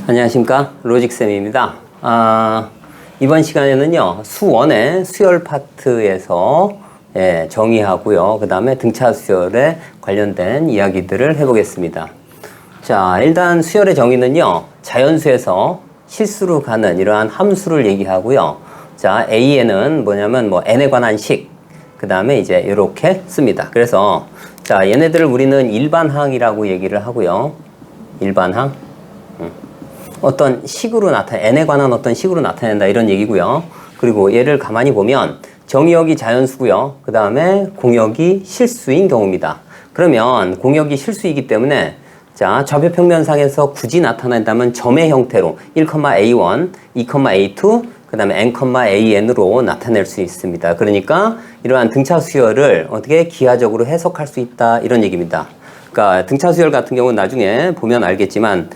안녕하십니까, 로직쌤입니다. 이번 시간에는요, 수원의 수열 파트에서 정의하고요, 그 다음에 등차 수열에 관련된 이야기들을 해보겠습니다. 자, 일단 수열의 정의는요, 자연수에서 실수로 가는 이러한 함수를 얘기하고요. 자, AN은 뭐냐면 n에 관한 식, 그 다음에 이제 이렇게 씁니다. 그래서 자, 얘네들을 우리는 일반항이라고 얘기를 하고요. 일반항. 어떤 식으로 n에 관한 어떤 식으로 나타낸다 이런 얘기고요. 그리고 얘를 가만히 보면 정의역이 자연수고요. 그 다음에 공역이 실수인 경우입니다. 그러면 공역이 실수이기 때문에 자, 좌표평면상에서 굳이 나타낸다면 점의 형태로 1,A1, 2,A2, 그 다음에 n,AN으로 나타낼 수 있습니다. 그러니까 이러한 등차 수열을 어떻게 기하적으로 해석할 수 있다 이런 얘기입니다. 그러니까 등차 수열 같은 경우는 나중에 보면 알겠지만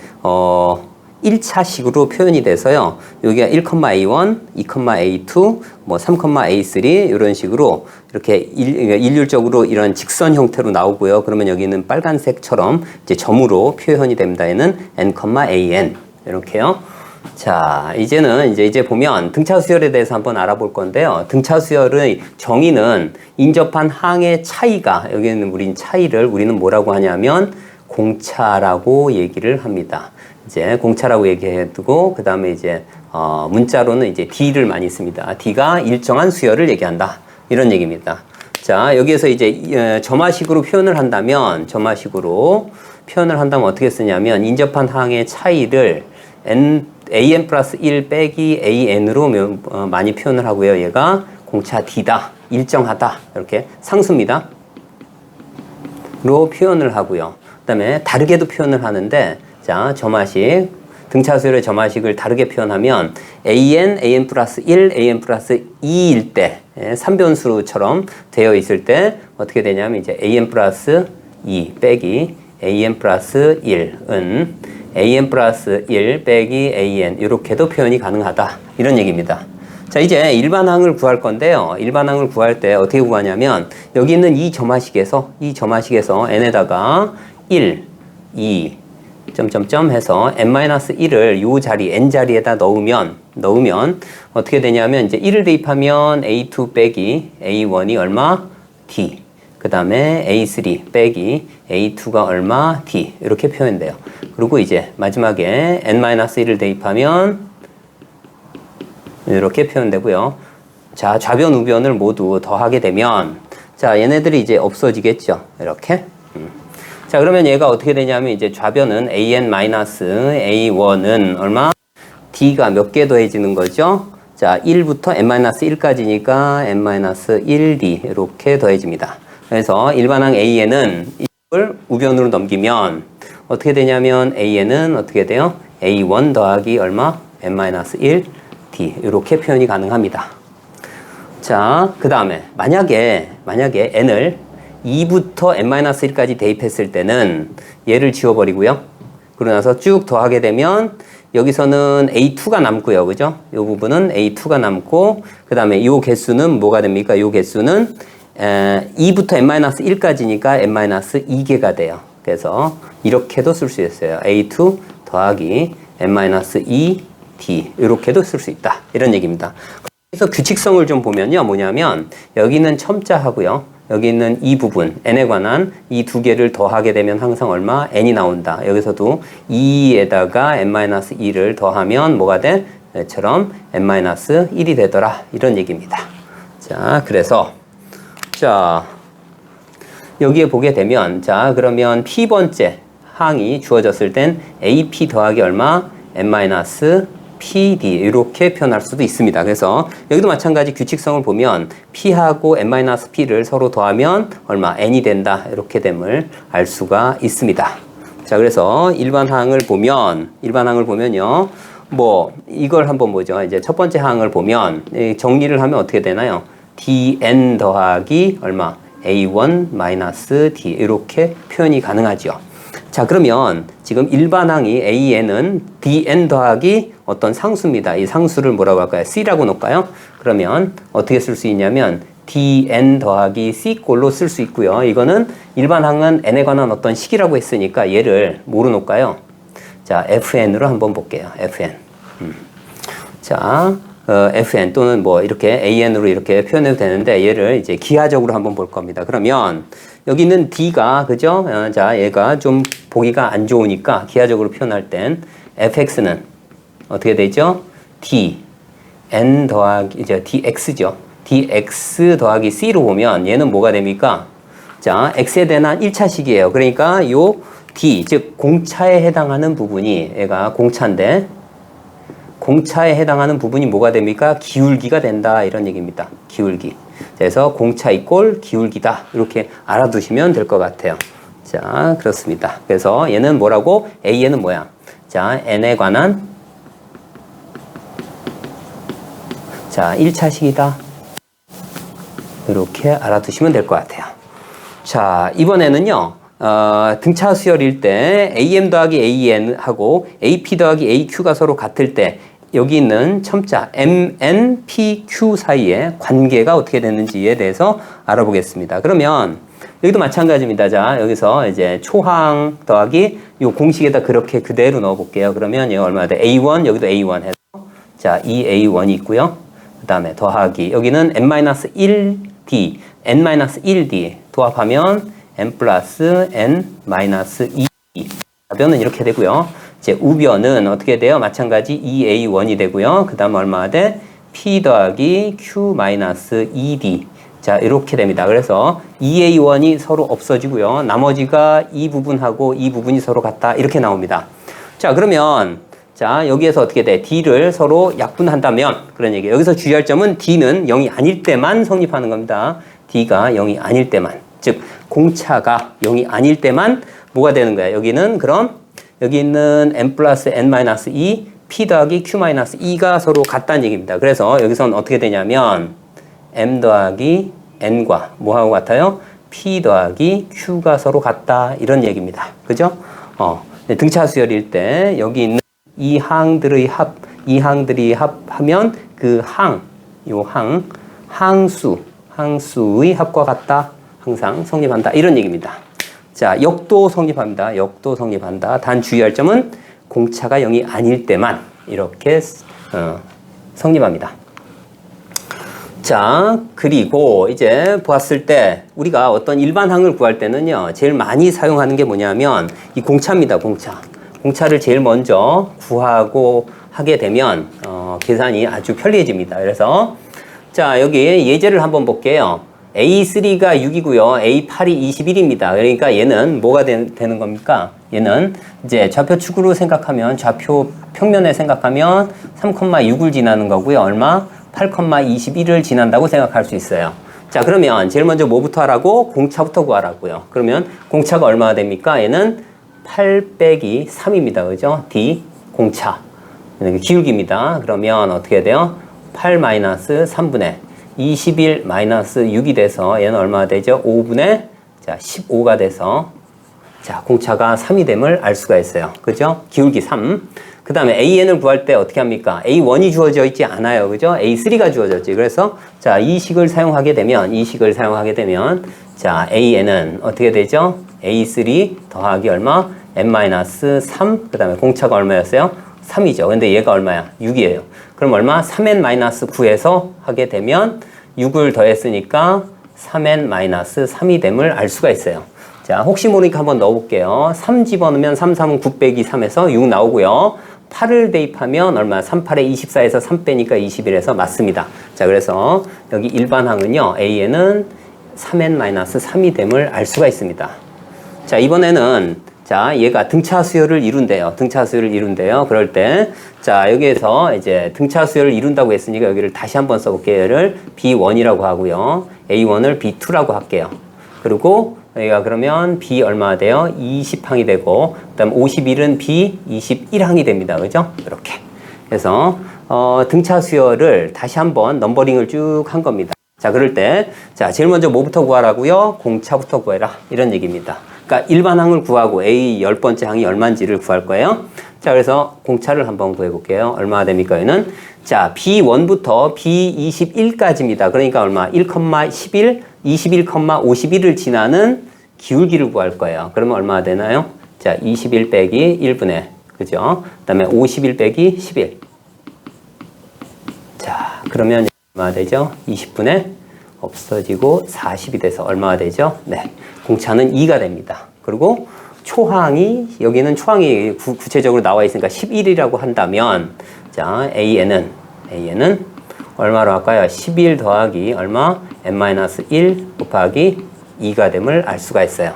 1차식으로 표현이 돼서요. 여기가 1,A1, 2,A2, 3,A3 이런 식으로 이렇게 일률적으로 이런 직선 형태로 나오고요. 그러면 여기는 빨간색처럼 이제 점으로 표현이 됩니다. 얘는 n,AN 이렇게요. 자, 이제는 이제 보면 등차 수열에 대해서 한번 알아볼 건데요. 등차 수열의 정의는 인접한 항의 차이가 여기는 우리는 뭐라고 하냐면 공차라고 얘기를 합니다. 이제 공차라고 얘기해두고 그 다음에 이제 문자로는 이제 D를 많이 씁니다. D가 일정한 수열을 얘기한다 이런 얘기입니다. 자, 여기에서 이제 점화식으로 표현을 한다면 어떻게 쓰냐면 인접한 항의 차이를 AN 플러스 1 빼기 AN으로 많이 표현을 하고요. 얘가 공차 D다, 일정하다 이렇게 상수입니다. 로 표현을 하고요. 그 다음에 다르게도 표현을 하는데 자, 점화식, 등차 수열의 점화식을 다르게 표현하면 AN 플러스 1, AN 플러스 2일 때 3변수처럼 되어 있을 때 어떻게 되냐면 이제 AN 플러스 2 빼기 AN 플러스 1은 AN 플러스 1 빼기 AN 이렇게도 표현이 가능하다 이런 얘기입니다. 자, 이제 일반항을 구할 건데요. 일반항을 구할 때 어떻게 구하냐면 여기 있는 이 점화식에서 n에다가 1, 2 점점점 해서 n-1을 요 자리 n 자리에다 넣으면 어떻게 되냐면 이제 1을 대입하면 a2 빼기 a1이 얼마? d. 그 다음에 a3 빼기 a2가 얼마? d. 이렇게 표현돼요. 그리고 이제 마지막에 n-1을 대입하면 이렇게 표현되고요. 자, 좌변 우변을 모두 더하게 되면 자, 얘네들이 이제 없어지겠죠. 이렇게. 자, 그러면 얘가 어떻게 되냐면 이제 좌변은 an-a1은 얼마? d가 몇 개 더해지는 거죠? 자, 1부터 n-1까지니까 n-1d 이렇게 더해집니다. 그래서 일반항 an은 이걸 우변으로 넘기면 어떻게 되냐면 an은 어떻게 돼요? a1 더하기 얼마? n-1d 이렇게 표현이 가능합니다. 자, 그 다음에 만약에 n을 2부터 n-1까지 대입했을 때는 얘를 지워버리고요. 그러고 나서 쭉 더하게 되면 여기서는 a2가 남고요. 그죠? 이 부분은 a2가 남고 그 다음에 이 개수는 뭐가 됩니까? 이 개수는 2부터 n-1까지니까 n-2개가 돼요. 그래서 이렇게도 쓸 수 있어요. a2 더하기 n-2d 이렇게도 쓸 수 있다. 이런 얘기입니다. 그래서 규칙성을 좀 보면요. 뭐냐면 여기는 첨자하고요. 여기 있는 이 부분 n에 관한 이 두 개를 더하게 되면 항상 얼마? n이 나온다. 여기서도 2에다가 n-2를 더하면 뭐가 돼? 얘처럼 n-1이 되더라. 이런 얘기입니다. 자, 그래서 자, 여기에 보게 되면 자, 그러면 p번째 항이 주어졌을 땐 ap 더하기 얼마? n-pd 이렇게 표현할 수도 있습니다. 그래서 여기도 마찬가지 규칙성을 보면 p하고 n-p를 서로 더하면 얼마? n이 된다. 이렇게 됨을 알 수가 있습니다. 자, 그래서 일반항을 보면요. 이걸 한번 보죠. 이제 첫 번째 항을 보면 정리를 하면 어떻게 되나요? dn 더하기 얼마? a1-d 이렇게 표현이 가능하죠. 자, 그러면 지금 일반항이 an은 dn 더하기 어떤 상수입니다. 이 상수를 뭐라고 할까요? c라고 놓을까요? 그러면 어떻게 쓸 수 있냐면 dn 더하기 c꼴로 쓸 수 있고요. 이거는 일반항은 n에 관한 어떤 식이라고 했으니까 얘를 뭐로 놓을까요? 자, fn으로 한번 볼게요. fn. 자, fn 또는 뭐 이렇게 an으로 이렇게 표현해도 되는데 얘를 이제 기하적으로 한번 볼 겁니다. 그러면 여기 있는 d가 그죠? 자, 얘가 좀 보기가 안 좋으니까 기하적으로 표현할 땐 fx는 어떻게 되죠? d n 더하기 이제 dx죠. dx 더하기 c로 보면 얘는 뭐가 됩니까? 자, x에 대한 1차식이에요. 그러니까 요 d 즉 공차에 해당하는 부분이 얘가 공차인데 공차에 해당하는 부분이 뭐가 됩니까? 기울기가 된다 이런 얘기입니다. 기울기. 그래서 공차 이꼴 기울기다 이렇게 알아두시면 될 것 같아요. 자, 그렇습니다. 그래서 얘는 뭐라고? A에는 뭐야? 자, N에 관한 자, 1차식이다. 이렇게 알아두시면 될 것 같아요. 자, 이번에는요. 등차 수열일 때 AM 더하기 AN하고 AP 더하기 AQ가 서로 같을 때 여기 있는 첨자 MN, PQ 사이의 관계가 어떻게 되는지에 대해서 알아보겠습니다. 그러면 여기도 마찬가지입니다. 자, 여기서 이제 초항 더하기 이 공식에다 그렇게 그대로 넣어 볼게요. 그러면 얘가 얼마나 돼? A1, 여기도 A1 해서 자, 2A1이 있고요. 그 다음에 더하기 여기는 N-1D, N-1D 도합하면 N 플러스 N-2D 답변은 이렇게 되고요. 이제 우변은 어떻게 돼요? 마찬가지 2A1이 되고요. 그 다음 얼마나 돼? P 더하기 Q-2D 자, 이렇게 됩니다. 그래서 2A1이 서로 없어지고요. 나머지가 이 부분하고 이 부분이 서로 같다. 이렇게 나옵니다. 자, 그러면 자, 여기에서 어떻게 돼? D를 서로 약분한다면 그런 얘기예요. 여기서 주의할 점은 D는 0이 아닐 때만 성립하는 겁니다. D가 0이 아닐 때만. 즉, 공차가 0이 아닐 때만 뭐가 되는 거야? 여기는 그럼 여기 있는 n 플러스 n-2 p 더하기 q-2가 서로 같다는 얘기입니다. 그래서 여기서는 어떻게 되냐면 m 더하기 n과 뭐하고 같아요? p 더하기 q가 서로 같다 이런 얘기입니다. 그죠? 등차 수열일 때 여기 있는 이 항들이 합하면 그 항수의 합과 같다. 항상 성립한다. 이런 얘기입니다. 자, 역도 성립합니다. 역도 성립한다. 단 주의할 점은 공차가 0이 아닐 때만 이렇게 성립합니다. 자, 그리고 이제 보았을 때 우리가 어떤 일반항을 구할 때는요. 제일 많이 사용하는 게 뭐냐면 이 공차입니다. 공차. 공차를 제일 먼저 구하고 하게 되면 계산이 아주 편리해집니다. 그래서 자, 여기 예제를 한번 볼게요. A3가 6이고요. A8이 21입니다. 그러니까 얘는 뭐가 되는 겁니까? 얘는 이제 좌표축으로 생각하면 좌표 평면에 생각하면 3,6을 지나는 거고요. 얼마? 8,21을 지난다고 생각할 수 있어요. 자, 그러면 제일 먼저 뭐부터 하라고? 공차부터 구하라고요. 그러면 공차가 얼마가 됩니까? 얘는 8 빼기 3입니다. 그죠? D 공차. 기울기입니다. 그러면 어떻게 돼요? 8 마이너스 3분의 21 마이너스 6이 돼서 얘는 얼마가 되죠? 5분의 자 15가 돼서 자 공차가 3이 됨을 알 수가 있어요. 그죠? 기울기 3. 그 다음에 AN을 구할 때 어떻게 합니까? A1이 주어져 있지 않아요. 그죠? A3가 주어졌지. 그래서 자 이 식을 사용하게 되면 자 AN은 어떻게 되죠? A3 더하기 얼마? n-3 그 다음에 공차가 얼마였어요? 3이죠. 근데 얘가 얼마야? 6이에요. 그럼 얼마? 3n-9에서 하게 되면 6을 더했으니까 3n-3이 됨을 알 수가 있어요. 자, 혹시 모르니까 한번 넣어볼게요. 3 집어넣으면 3, 3은 9 빼기 3에서 6 나오고요. 8을 대입하면 얼마? 3, 8에 24에서 3 빼니까 21에서 맞습니다. 자, 그래서 여기 일반항은요. A에는 3n-3이 됨을 알 수가 있습니다. 자, 이번에는 자, 얘가 등차 수열을 이룬대요. 그럴 때, 자, 여기에서 이제 등차 수열을 이룬다고 했으니까 여기를 다시 한번 써볼게요. 얘를 B1이라고 하고요. A1을 B2라고 할게요. 그리고 여기가 그러면 B 얼마가 돼요? 20항이 되고, 그 다음 51은 B 21항이 됩니다. 그죠? 이렇게. 그래서, 등차 수열을 다시 한번 넘버링을 쭉 한 겁니다. 자, 그럴 때, 자, 제일 먼저 뭐부터 구하라고요? 공차부터 구해라. 이런 얘기입니다. 그러니까 일반항을 구하고 A 10번째 항이 얼마인지를 구할 거예요. 자, 그래서 공차를 한번 구해볼게요. 얼마가 됩니까? 얘는 자, B1부터 B21까지입니다. 그러니까 얼마? 1,11, 21,51을 지나는 기울기를 구할 거예요. 그러면 얼마가 되나요? 자, 21 빼기 1분의 그죠? 그 다음에 51 빼기 11. 자, 그러면 얼마가 되죠? 20분의 없어지고 40이 돼서 얼마가 되죠? 네. 공차는 2가 됩니다. 그리고 초항이, 여기는 초항이 구체적으로 나와 있으니까 11이라고 한다면, 자, AN은 얼마로 할까요? 11 더하기 얼마? n-1 곱하기 2가 됨을 알 수가 있어요.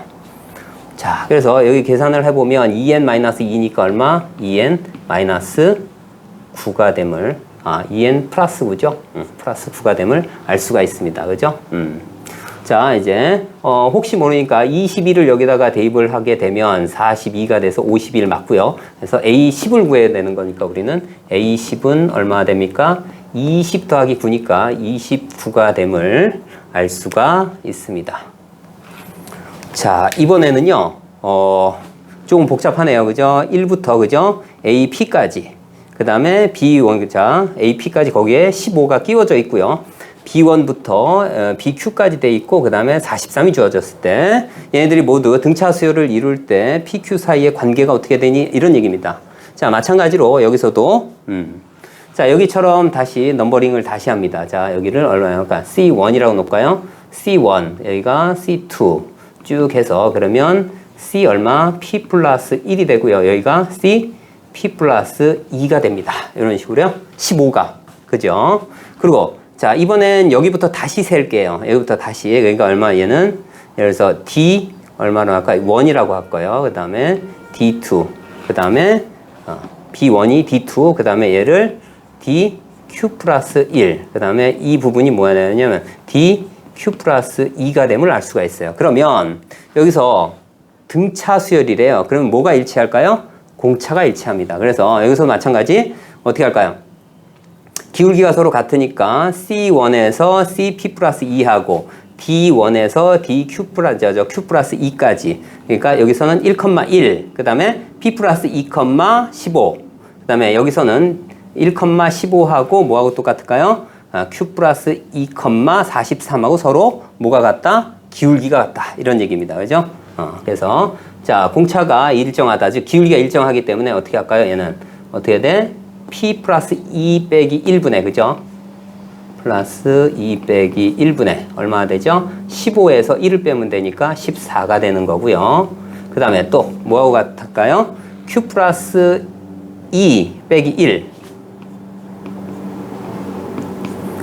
자, 그래서 여기 계산을 해보면 2n-2니까 얼마? 2n-9가 됨을, 2n 플러스 9죠? 플러스 9가 됨을 알 수가 있습니다. 그죠? 자, 이제, 혹시 모르니까 21을 여기다가 대입을 하게 되면 42가 돼서 51 맞고요. 그래서 A10을 구해야 되는 거니까 우리는 A10은 얼마가 됩니까? 20 더하기 9니까 29가 됨을 알 수가 있습니다. 자, 이번에는요, 조금 복잡하네요. 그죠? 1부터, 그죠? AP까지. 그 다음에 B1, 자, AP까지 거기에 15가 끼워져 있고요. B1부터 BQ까지 돼 있고, 그 다음에 43이 주어졌을 때, 얘네들이 모두 등차 수열을 이룰 때 PQ 사이의 관계가 어떻게 되니? 이런 얘기입니다. 자, 마찬가지로 여기서도, 자, 여기처럼 다시 넘버링을 다시 합니다. 자, 여기를 얼마나 할까? C1이라고 놓을까요? C1, 여기가 C2 쭉 해서 그러면 C 얼마? P 플러스 1이 되고요. 여기가 C P 플러스 2가 됩니다. 이런 식으로요. 15가. 그죠? 그리고 자, 이번엔 여기부터 다시 셀게요. 여기부터 다시. 그러니까 얼마? 얘는 예를 들어서 D 얼마로 할까요? 1이라고 할 거예요. 그 다음에 D2. 그 다음에 B1이 D2. 그 다음에 얘를 DQ 플러스 1. 그 다음에 이 부분이 뭐가 되냐면 DQ 플러스 2가 됨을 알 수가 있어요. 그러면 여기서 등차 수열이래요. 그러면 뭐가 일치할까요? 공차가 일치합니다. 그래서 여기서 마찬가지 어떻게 할까요? 기울기가 서로 같으니까 C1에서 CP 플러스 2하고 D1에서 DQ 플러스, Q 플러스 2까지. 그러니까 여기서는 1,1. 그 다음에 P 플러스 2,15. 그 다음에 여기서는 1,15하고 뭐하고 똑같을까요? Q 플러스 2,43하고 서로 뭐가 같다? 기울기가 같다. 이런 얘기입니다. 그죠? 그래서 자, 공차가 일정하다. 즉 기울기가 일정하기 때문에 어떻게 할까요? 얘는 어떻게 돼? P 플러스 2 빼기 1분의, 그죠? 플러스 2 빼기 1분의 얼마나 되죠? 15에서 1을 빼면 되니까 14가 되는 거고요. 그 다음에 또 뭐하고 같을까요? Q 플러스 2 빼기 1.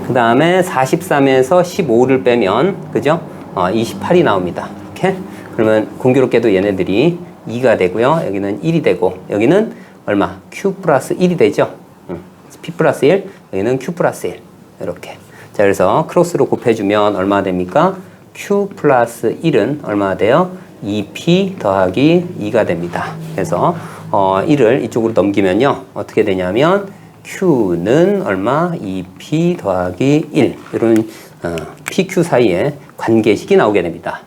그 다음에 43에서 15를 빼면, 그죠? 28이 나옵니다. 이렇게. 그러면 공교롭게도 얘네들이 2가 되고요. 여기는 1이 되고, 여기는 얼마? Q 플러스 1이 되죠? P 플러스 1, 여기는 Q 플러스 1. 이렇게. 자, 그래서 크로스로 곱해주면 얼마 됩니까? Q 플러스 1은 얼마나 돼요? 2P 더하기 2가 됩니다. 그래서 1을 이쪽으로 넘기면요. 어떻게 되냐면 Q는 얼마? 2P 더하기 1. 이런 PQ 사이에 관계식이 나오게 됩니다.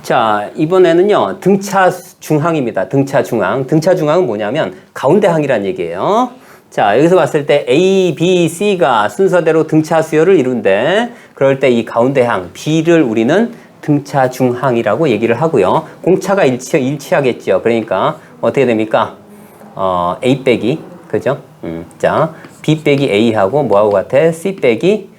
자, 이번에는요, 등차 중항입니다. 등차 중항. 등차 중항은 뭐냐면, 가운데 항이란 얘기예요. 자, 여기서 봤을 때 A, B, C가 순서대로 등차 수열을 이룬데, 그럴 때 이 가운데 항, B를 우리는 등차 중항이라고 얘기를 하고요. 공차가 일치하겠죠. 그러니까, 어떻게 됩니까? A 빼기, 그죠? 자, B 빼기 A하고 뭐하고 같아? C 빼기,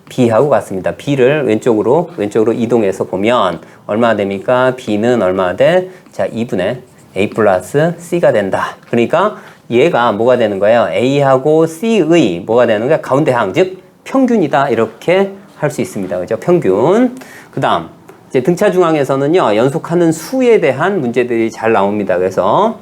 B하고 같습니다. B를 왼쪽으로 이동해서 보면 얼마나 됩니까? B는 얼마나 돼? 자, 2분의 A 플러스 C가 된다. 그러니까 얘가 뭐가 되는 거예요? A하고 C의 뭐가 되는 거야? 가운데 항, 즉 평균이다. 이렇게 할 수 있습니다. 그죠? 평균. 그 다음 이제 등차 중항에서는요, 연속하는 수에 대한 문제들이 잘 나옵니다. 그래서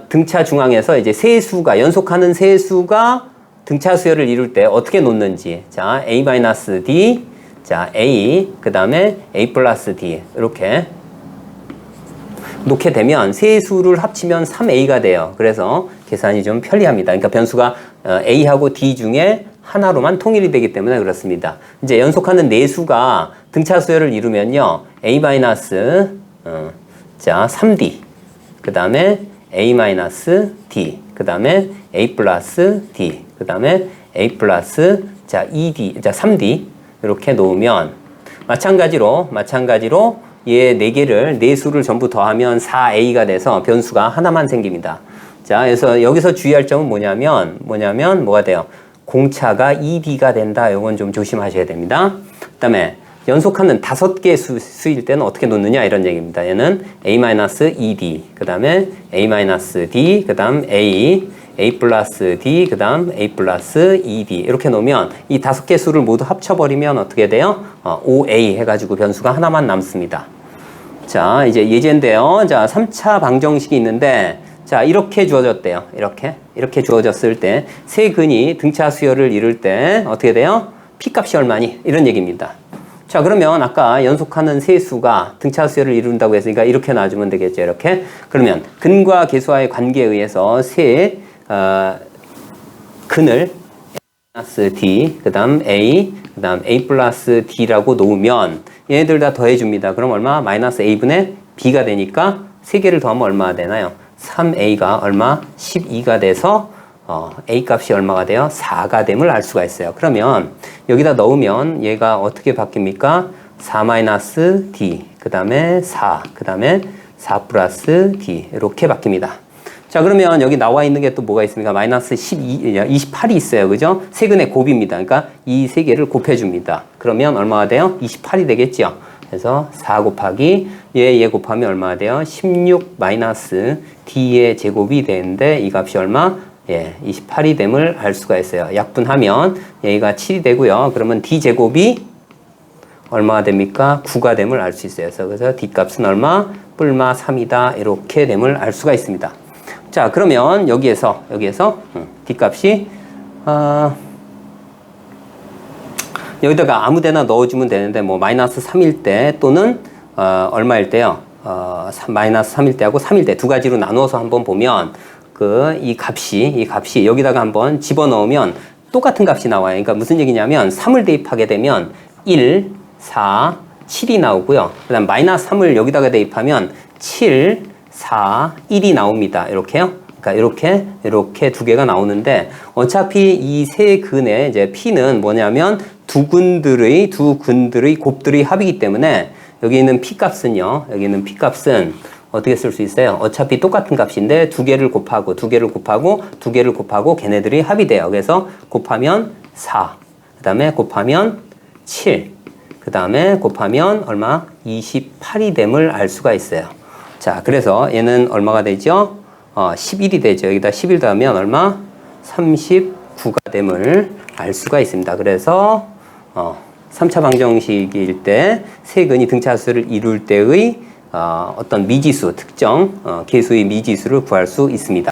등차 중항에서 이제 세수가, 연속하는 세수가 등차 수열을 이룰 때 어떻게 놓는지. 자, A-D, 자, A, 그 다음에 A 플러스 D. 이렇게 놓게 되면 세수를 합치면 3A가 돼요. 그래서 계산이 좀 편리합니다. 그러니까 변수가 A하고 D 중에 하나로만 통일이 되기 때문에 그렇습니다. 이제 연속하는 네수가 등차 수열을 이루면요. A 마이너스, 자, 3D. 그 다음에 A 마이너스 D. 그 다음에 A 플러스 D. 그 다음에 A 플러스, 자, 2D, 자, 3D. 이렇게 놓으면, 마찬가지로, 얘 4개를, 4수를 전부 더하면 4a가 돼서 변수가 하나만 생깁니다. 자, 그래서 여기서 주의할 점은 뭐냐면 뭐가 돼요? 공차가 2d가 된다. 이건 좀 조심하셔야 됩니다. 그 다음에 연속하는 5개 수일 때는 어떻게 놓느냐 이런 얘기입니다. 얘는 a-2d, 그 다음에 a-d, 그 다음 a 플러스 d, 그 다음 a 플러스 2d 이렇게 놓으면 이 5개 수를 모두 합쳐버리면 어떻게 돼요? 5a 해가지고 변수가 하나만 남습니다. 자, 이제 예제인데요. 자, 3차 방정식이 있는데 자, 이렇게 주어졌대요. 이렇게 주어졌을 때 세 근이 등차 수열을 이룰 때 어떻게 돼요? P값이 얼마니? 이런 얘기입니다. 자, 그러면 아까 연속하는 세 수가 등차 수열을 이룬다고 했으니까 이렇게 놔주면 되겠죠. 이렇게. 그러면 근과 계수와의 관계에 의해서 세 근을 A-D, 그 다음 A, 그 다음 A 플러스 D라고 놓으면 얘네들 다 더해줍니다. 그럼 얼마? 마이너스 A분의 B가 되니까 3개를 더하면 얼마가 되나요? 3A가 얼마? 12가 돼서 A 값이 얼마가 돼요? 4가 됨을 알 수가 있어요. 그러면 여기다 넣으면 얘가 어떻게 바뀝니까? 4 D, 그 다음에 4, 그 다음에 4 플러스 D 이렇게 바뀝니다. 자, 그러면 여기 나와 있는 게 또 뭐가 있습니까? 마이너스 28이 있어요. 그죠? 세근의 곱입니다. 그러니까 이 세 개를 곱해줍니다. 그러면 얼마가 돼요? 28이 되겠죠? 그래서 4 곱하기 얘 곱하면 얼마가 돼요? 16 마이너스 D의 제곱이 되는데 이 값이 얼마? 28이 됨을 알 수가 있어요. 약분하면 얘가 7이 되고요. 그러면 D 제곱이 얼마가 됩니까? 9가 됨을 알 수 있어요. 그래서 D 값은 얼마? 뿔마 3이다. 이렇게 됨을 알 수가 있습니다. 자, 그러면 여기에서 D 값이 여기다가 아무 데나 넣어주면 되는데 뭐 마이너스 3일 때 또는 얼마일 때요? 마이너스 3일 때하고 3일 때 두 가지로 나누어서 한번 보면 이 값이 여기다가 한번 집어넣으면 똑같은 값이 나와요. 그러니까 무슨 얘기냐면 3을 대입하게 되면 1, 4, 7이 나오고요. 그 다음 마이너스 3을 여기다가 대입하면 7, 4, 1이 나옵니다. 이렇게요. 그러니까 이렇게 두 개가 나오는데 어차피 이 세 근의 이제 P는 뭐냐면 두 근들의 곱들의 합이기 때문에 여기 있는 P값은요. 여기 있는 P값은 어떻게 쓸 수 있어요? 어차피 똑같은 값인데 두 개를 곱하고 걔네들이 합이 돼요. 그래서 곱하면 4, 그 다음에 곱하면 7, 그 다음에 곱하면 얼마? 28이 됨을 알 수가 있어요. 자, 그래서 얘는 얼마가 되죠? 11이 되죠. 여기다 11 더하면 얼마? 39가 됨을 알 수가 있습니다. 그래서 3차 방정식일 때 세 근이 등차수를 이룰 때의 어떤 미지수, 특정 계수의 미지수를 구할 수 있습니다.